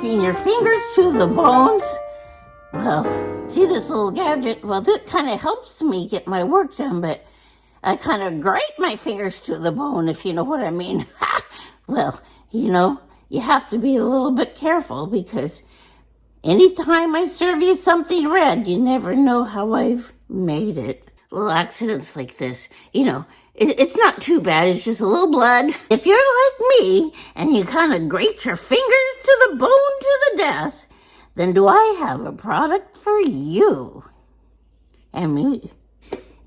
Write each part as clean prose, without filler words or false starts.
testing your fingers to the bones. Well, see this little gadget? Well, that kind of helps me get my work done, but I kind of grate my fingers to the bone, if you know what I mean. Well, you have to be a little bit careful because anytime I serve you something red, you never know how I've made it. Little accidents like this, it's not too bad. It's just a little blood. If you're like me and you kind of grate your fingers to the bone to the death, then do I have a product for you and me.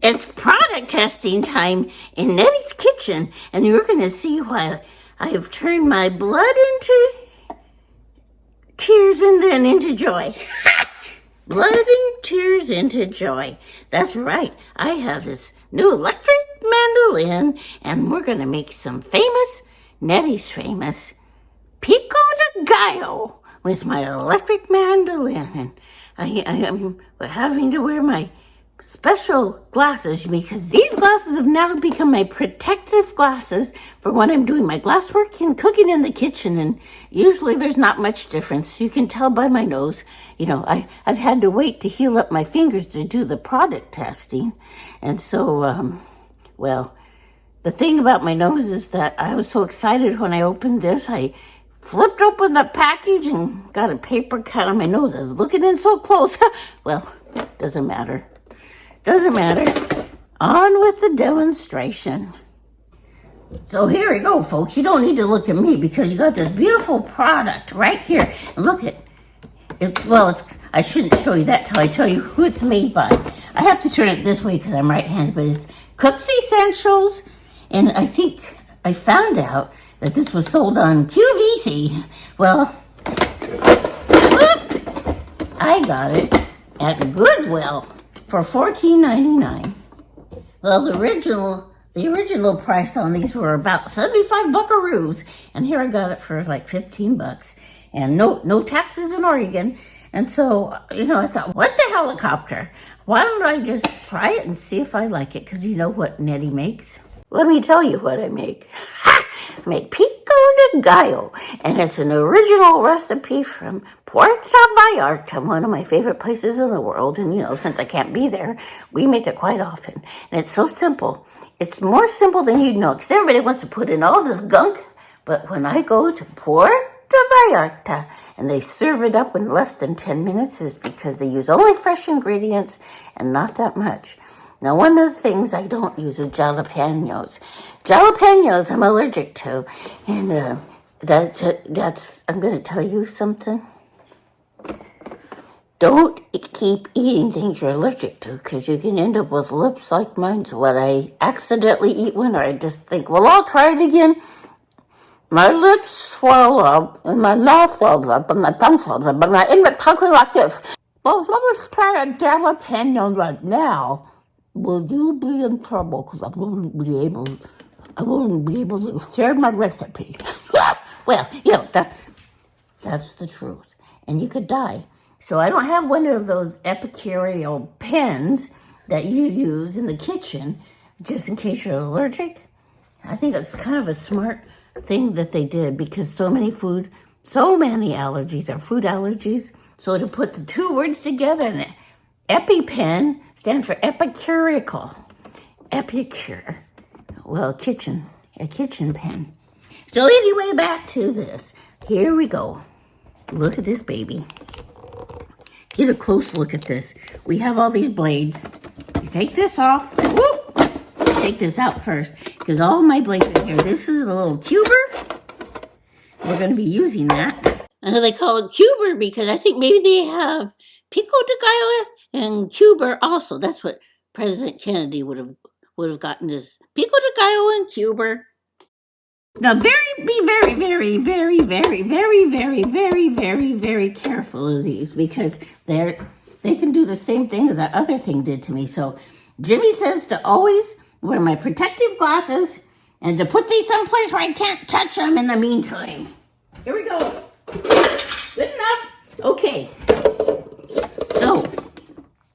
It's product testing time in Nettie's kitchen, and you're going to see why I have turned my blood into tears and then into joy. Blood and tears into joy. That's right. I have this new electric mandolin, and we're going to make some Nettie's famous Pico de Gallo with my electric mandolin. And I am having to wear my special glasses because these glasses have now become my protective glasses for when I'm doing my glasswork and cooking in the kitchen. And usually there's not much difference. You can tell by my nose. I've had to wait to heal up my fingers to do the product testing. And so, the thing about my nose is that I was so excited when I opened this. I flipped open the package and got a paper cut on my nose. I was looking in so close. Well, doesn't matter. Doesn't matter. On with the demonstration. So here we go, folks. You don't need to look at me because you got this beautiful product right here. And look at I shouldn't show you that till I tell you who it's made by. I have to turn it this way because I'm right-handed, but it's Cook's Essentials. And I think I found out that this was sold on QVC. Well, I got it at Goodwill for $14.99. Well, the original price on these were about 75 buckaroos, and here I got it for like 15 bucks, and no taxes in Oregon. And so, I thought, what the helicopter? Why don't I just try it and see if I like it? Because you know what Nettie makes. Let me tell you what I make. I make Pico de Gallo, and it's an original recipe from Puerto Vallarta, one of my favorite places in the world. And, since I can't be there, we make it quite often. And it's so simple. It's more simple than you'd know, because everybody wants to put in all this gunk. But when I go to Puerto Vallarta and they serve it up in less than 10 minutes, is because they use only fresh ingredients and not that much. Now, one of the things I don't use is jalapenos. Jalapenos I'm allergic to. And I'm going to tell you something. Don't keep eating things you're allergic to, because you can end up with lips like mine. So when I accidentally eat one, or I just think, well, I'll try it again, my lips swell up, and my mouth swells up, and my tongue swells up, and I end up talking like this. Well, let's try a jalapeno right now. Well, you'll be in trouble because I wouldn't be able to share my recipe. Well, that's the truth. And you could die. So I don't have one of those epicureal pens that you use in the kitchen just in case you're allergic. I think it's kind of a smart thing that they did, because so many allergies are food allergies. So to put the two words together, an EpiPen stands for epicurical. Epicure. Well, a kitchen pen. So anyway, back to this. Here we go. Look at this baby. Get a close look at this. We have all these blades. You take this off. Whoop! Take this out first, because all my blades are here. This is a little cuber. We're going to be using that. And they call it cuber because I think maybe they have Pico de Gallo and cuber also. That's what President Kennedy would have gotten, this Pico de Gallo and cuber. Now, be very, very, very, very, very, very, very, very, very careful of these, because they can do the same thing as that other thing did to me. So Jimmy says to always wear my protective glasses and to put these someplace where I can't touch them in the meantime. Here we go. Good enough? Okay. So,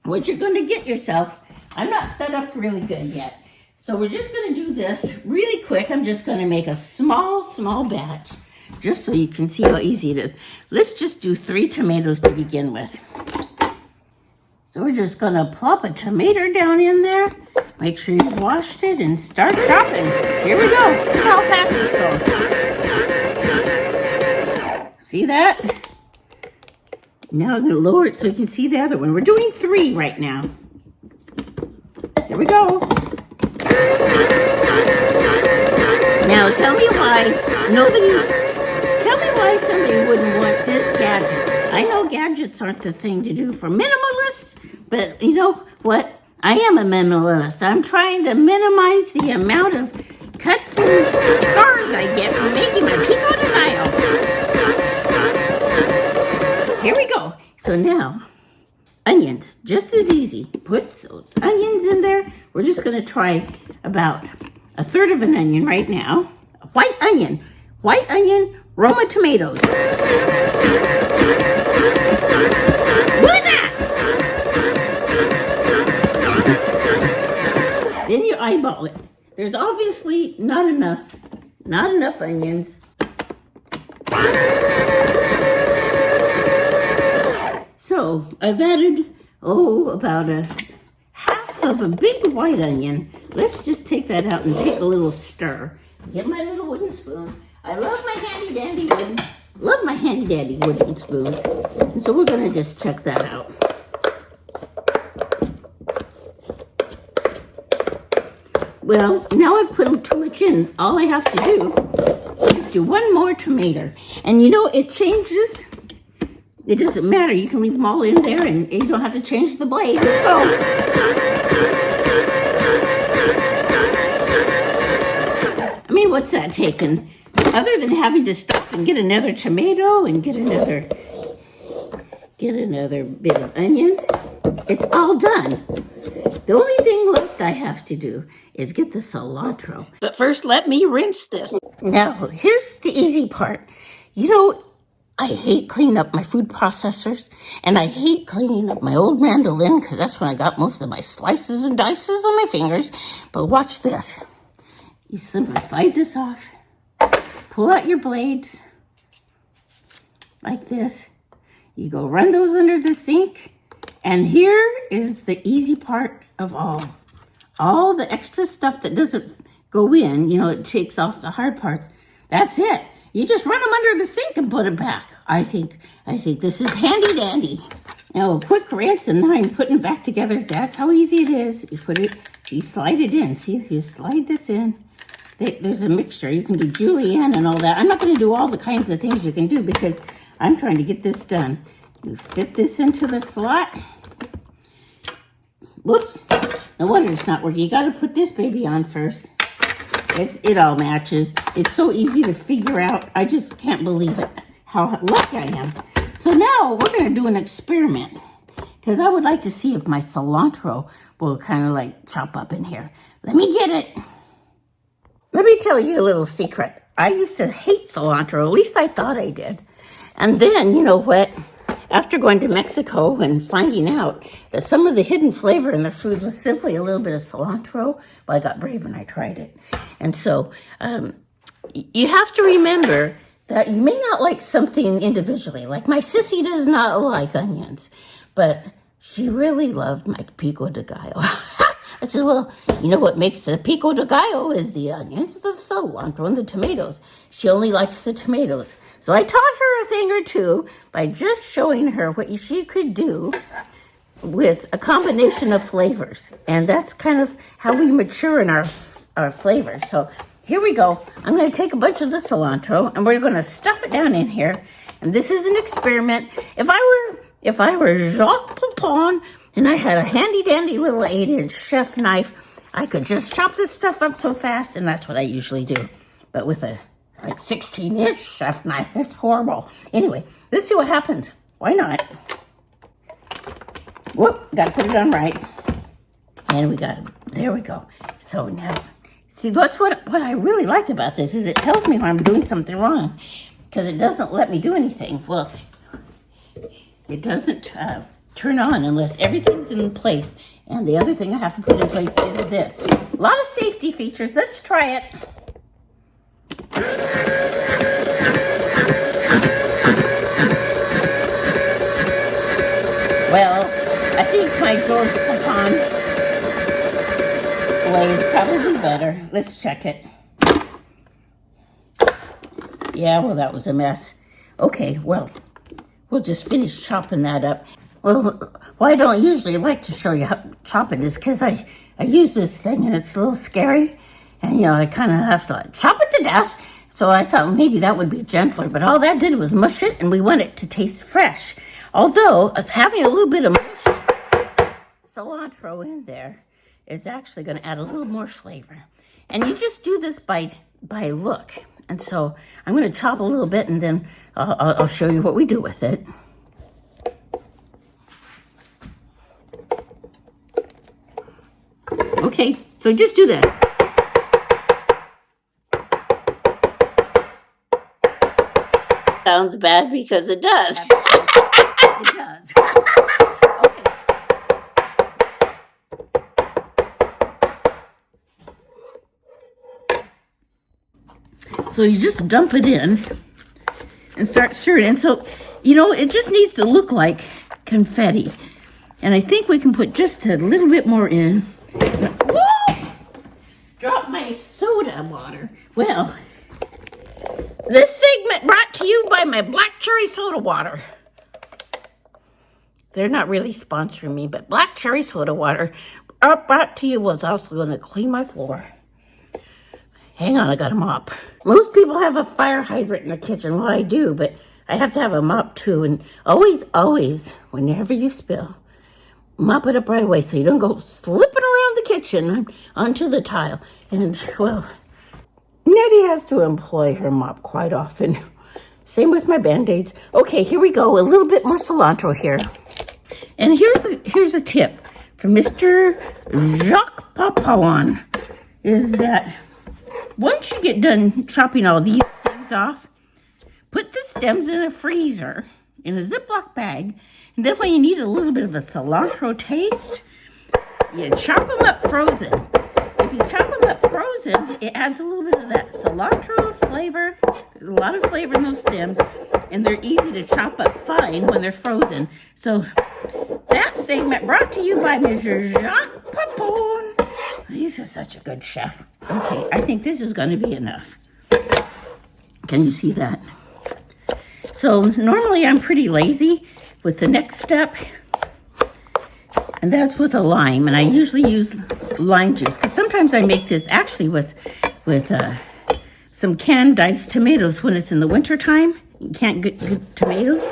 what you're going to get yourself, I'm not set up really good yet. So we're just going to do this really quick. I'm just going to make a small batch just so you can see how easy it is. Let's just do 3 tomatoes to begin with. So we're just gonna plop a tomato down in there. Make sure you've washed it and start chopping. Here we go. Look how fast this goes. See that? Now I'm gonna lower it so you can see the other one. We're doing 3 right now. Here we go. Now tell me why somebody wouldn't want this gadget. I know gadgets aren't the thing to do for minimalists, but you know what? I am a minimalist. I'm trying to minimize the amount of cuts and scars I get from making my Pico de Gallo. Here we go. So now, onions, just as easy. Put those onions in there. We're just going to try about 1/3 of an onion right now. White onion, Roma tomatoes. Look at that! Then you eyeball it. There's obviously not enough onions. So I've added, about a half of a big white onion. Let's just take that out and take a little stir. Get my little wooden spoon. I love my handy dandy wooden spoon. And so we're gonna just check that out. Well, now I've put too much in. All I have to do is do 1 more tomato. And you know, it changes. It doesn't matter. You can leave them all in there and you don't have to change the blade. Let's go. I mean, what's that taken? Other than having to stop and get another tomato and get another bit of onion, it's all done. The only thing left I have to do is get the cilantro. But first, let me rinse this. Now, here's the easy part. You know, I hate cleaning up my food processors, and I hate cleaning up my old mandolin, because that's when I got most of my slices and dices on my fingers. But watch this. You simply slide this off, pull out your blades, like this. You go run those under the sink, and here is the easy part of all. All the extra stuff that doesn't go in, you know, it takes off the hard parts. That's it. You just run them under the sink and put it back. I think this is handy dandy. Now a quick rinse and now I'm putting it back together. That's how easy it is. You slide it in. See, you slide this in. There's a mixture. You can do julienne and all that. I'm not going to do all the kinds of things you can do because I'm trying to get this done. You fit this into the slot. Whoops. No wonder it's not working. You got to put this baby on first. It all matches. It's so easy to figure out. I just can't believe it, how lucky I am. So now we're going to do an experiment because I would like to see if my cilantro will kind of like chop up in here. Let me get it. Let me tell you a little secret. I used to hate cilantro. At least I thought I did. And then, you know what? After going to Mexico and finding out that some of the hidden flavor in their food was simply a little bit of cilantro, well, I got brave and I tried it. And so you have to remember that you may not like something individually. Like my sissy does not like onions, but she really loved my Pico de Gallo. I said, well, you know what makes the Pico de Gallo is the onions, the cilantro, and the tomatoes. She only likes the tomatoes. So I taught her a thing or two by just showing her what she could do with a combination of flavors. And that's kind of how we mature in our flavors. So here we go. I'm going to take a bunch of the cilantro and we're going to stuff it down in here. And this is an experiment. If I were Jacques Pepin and I had a handy dandy little 8-inch chef knife, I could just chop this stuff up so fast, and that's what I usually do. But with a 16-inch chef knife, that's horrible. Anyway, let's see what happens. Why not? Whoop, got to put it on right. And we got it. There we go. So now, see, that's what I really like about this is it tells me when I'm doing something wrong because it doesn't let me do anything. Well, it doesn't turn on unless everything's in place. And the other thing I have to put in place is this. A lot of safety features. Let's try it. Well, I think my George Papon way is probably better. Let's check it. Yeah, well, that was a mess. Okay, well, we'll just finish chopping that up. Well, why I don't usually like to show you how to chop it is because I use this thing and it's a little scary. And, I kind of have to chop it to death. So I thought maybe that would be gentler. But all that did was mush it, and we want it to taste fresh. Although, us having a little bit of cilantro in there is actually going to add a little more flavor. And you just do this by look. And so I'm going to chop a little bit, and then I'll show you what we do with it. Okay, so just do that. Sounds bad because it does. It does. Okay. So you just dump it in and start stirring. And so, it just needs to look like confetti. And I think we can put just a little bit more in. Woo! Drop my soda water. Well, this segment brought to you by my black cherry soda water. They're not really sponsoring me, but black cherry soda water brought to you was also going to clean my floor. Hang on, I got a mop. Most people have a fire hydrant in the kitchen. Well, I do, but I have to have a mop too. And always, whenever you spill, mop it up right away so you don't go slipping around the kitchen onto the tile. And, well, Nettie has to employ her mop quite often. Same with my Band-Aids. Okay, here we go. A little bit more cilantro here. And here's a tip from Mr. Jacques Papon, is that once you get done chopping all these things off, put the stems in a freezer in a Ziploc bag, and then when you need a little bit of a cilantro taste, you chop them up frozen. If you chop them up frozen, it adds a little bit of that cilantro flavor. There's a lot of flavor in those stems, and they're easy to chop up fine when they're frozen. So that segment brought to you by Mr. Jacques Papon. He's such a good chef. Okay, I think this is going to be enough. Can you see that? So normally I'm pretty lazy with the next step, and that's with a lime. And I usually use lime juice because sometimes I make this actually with some canned diced tomatoes when it's in the winter time. You can't get good tomatoes,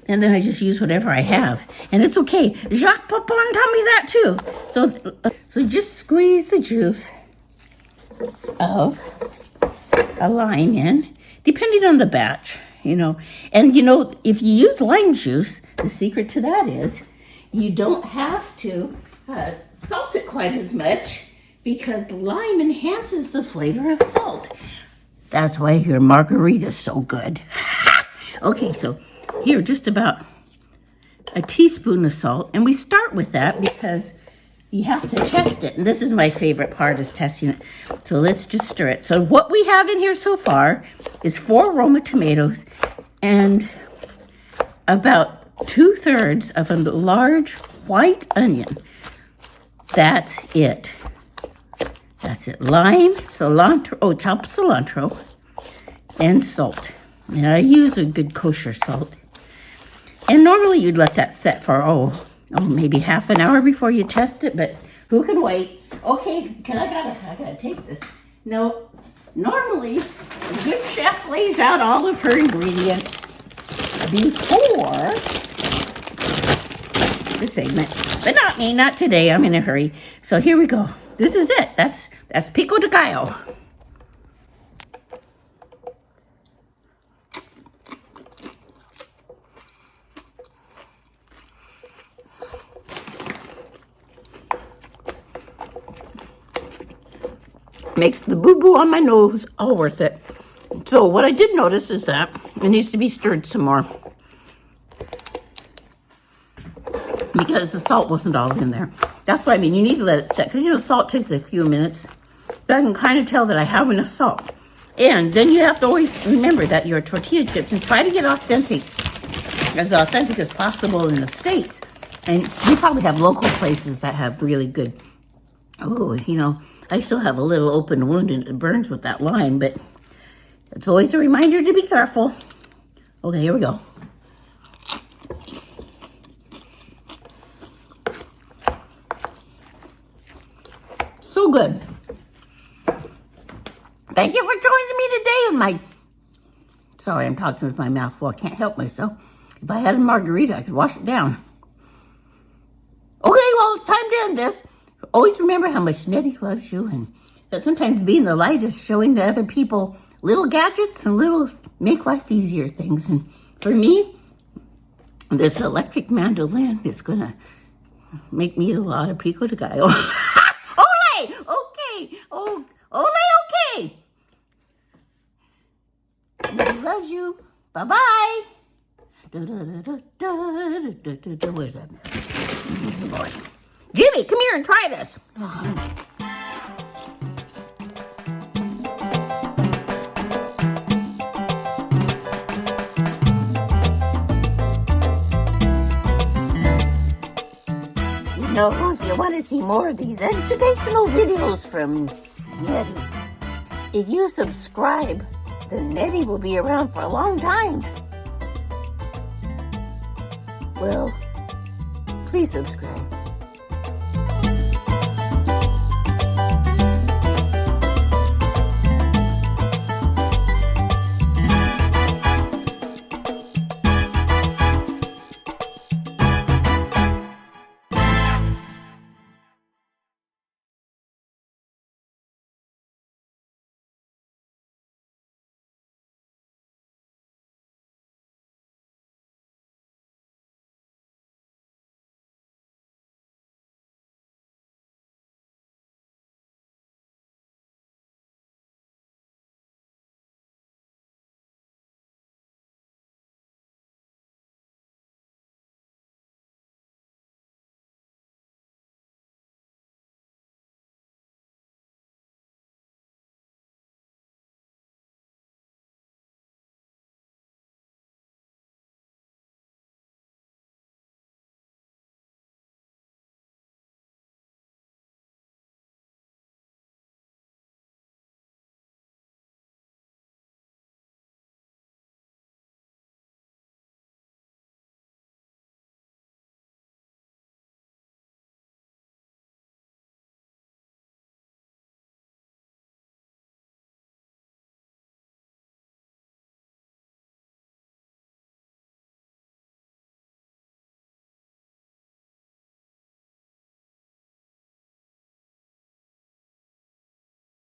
and then I just use whatever I have, and it's okay. Jacques Papon taught me that too. So just squeeze the juice of a lime in, depending on the batch, And if you use lime juice, the secret to that is you don't have to salt it quite as much because lime enhances the flavor of salt. That's why your margarita's so good. Okay, so here, just about a teaspoon of salt. And we start with that because you have to test it. And this is my favorite part, is testing it. So let's just stir it. So what we have in here so far is 4 Roma tomatoes and about 2/3 of a large white onion. That's it. That's it. Lime, cilantro, chopped cilantro, and salt. And I use a good kosher salt. And normally you'd let that set for, maybe half an hour before you test it, but who can wait? Okay, I gotta take this. No, normally a good chef lays out all of her ingredients before the segment. But not me, not today. I'm in a hurry. So here we go. This is it. That's Pico de Gallo. Makes the boo-boo on my nose all worth it. So what I did notice is that it needs to be stirred some more, because the salt wasn't all in there. That's what I mean. You need to let it set, because salt takes a few minutes. But I can kind of tell that I have enough salt. And then you have to always remember that your tortilla chips, and try to get as authentic as possible in the States. And we probably have local places that have really good. Oh, I still have a little open wound and it burns with that lime, but it's always a reminder to be careful. Okay, here we go. So good. Thank you for joining me today in my... Sorry, I'm talking with my mouth full. I can't help myself. If I had a margarita, I could wash it down. Okay, well, it's time to end this. Always remember how much Nettie loves you, and that sometimes being the light is showing to other people little gadgets and little make life easier things. And for me, this electric mandolin is going to make me eat a lot of Pico de Gallo. Ole! Okay. Oh, ole, okay. Nettie loves you. Bye-bye. Where's that? Boy. Jimmy, come here and try this. If you want to see more of these educational videos from Nettie, if you subscribe, then Nettie will be around for a long time. Well, please subscribe.